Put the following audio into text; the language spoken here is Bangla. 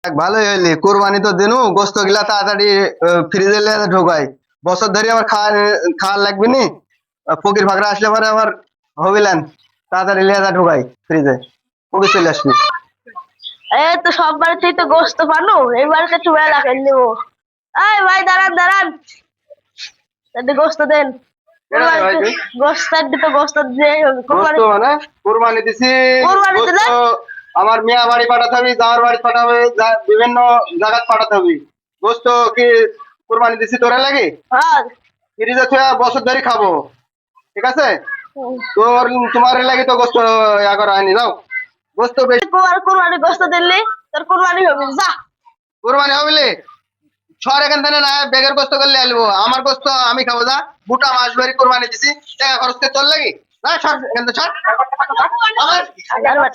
ভালোই হইলি, কোরবানি তো দিনু গোস্ত গিলা তাড়াতাড়ি ফ্রিজে ঢোকাই। বছর ধরে আমার খাওয়ার লাগবে নি। ফকির ফাকরা আসলে পরে আমার হবিলান তাড়াতাড়ি লেজা ঢোকাই ফ্রিজে, ফকির চলে আসবি। এই তো সব বাড়িতেই তো গোস্ত পানো, এই বাড়িতে একটু মেলা খেয়ে নেবো। এই ভাই দাঁড়ান দাঁড়ান, গোস্ত দেন। গোস্ত দিতে গোস্ত দিয়ে গোস্ত মানে কোরবানি দিছি, কোরবানি দিলে আমার মিয়া বাড়ি পাঠাতে হবে, যাওয়ার বাড়ি পাঠাতে হবে, বিভিন্ন জায়গায় পাঠাতে হবে। গোস্ত কি কোরবানি দিছি তোরা লাগে? হ্যাঁ ফ্রিজে থুয়া বছর ধরে খাবো, ঠিক আছে? তোমার লাগে তো গোস্ত ইয়া করা হয়নি, যাও গোস্ত বেশি। কোরবানি গোস্ত দিলি তোর কোরবানি হবে, যা কোরবানি হবে ছয় এখান থেকে না বেগের গোস্ত করলে আলবো, আমার গোস্ত আমি খাবো। যা বুটা মাস বাড়ি কোরবানি দিছি, টাকা খরচ করে তোর লাগি না, ছাড় এখান থেকে ছাড়। আমার